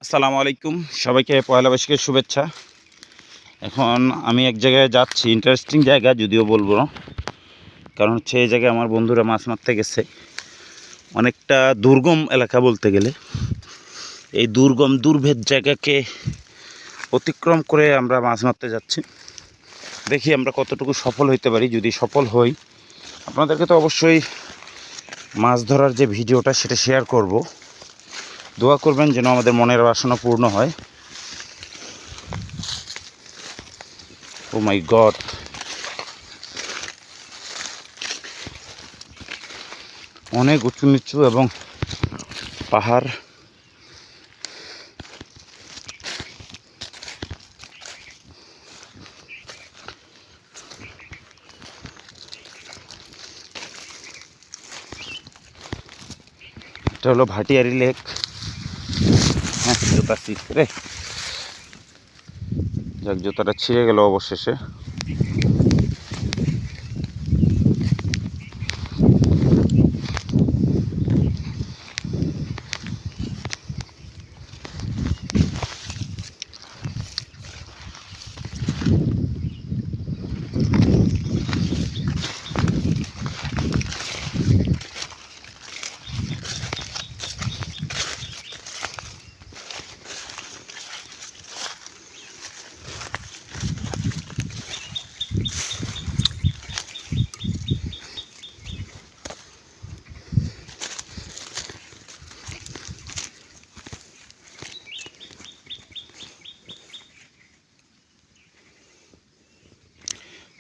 আসসালামু আলাইকুম, সবাইকে পয়লা বৈশাখের শুভেচ্ছা। এখন আমি এক জায়গায় যাচ্ছি, ইন্টারেস্টিং জায়গা যদিও বলবো না, কারণ হচ্ছে এই জায়গায় আমার বন্ধুরা মাছ মারতে গেছে। অনেকটা দুর্গম এলাকা বলতে গেলে। এই দুর্গম দুর্ভেদ জায়গাকে অতিক্রম করে আমরা মাছ মারতে যাচ্ছি। দেখি আমরা কতটুকু সফল হইতে পারি। যদি সফল হই, আপনাদেরকে তো অবশ্যই মাছ ধরার যে ভিডিওটা সেটা শেয়ার করব। দোয়া করবেন যেন আমাদের মনের বাসনা পূর্ণ হয়। ও মাই গড, অনেক উঁচু নিচু এবং পাহাড়। এটা হলো ভাটিয়ারি লেক। হ্যাঁ, জুতা রে, যাক জুতাটা ছিঁড়ে গেল অবশেষে।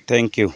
Thank you.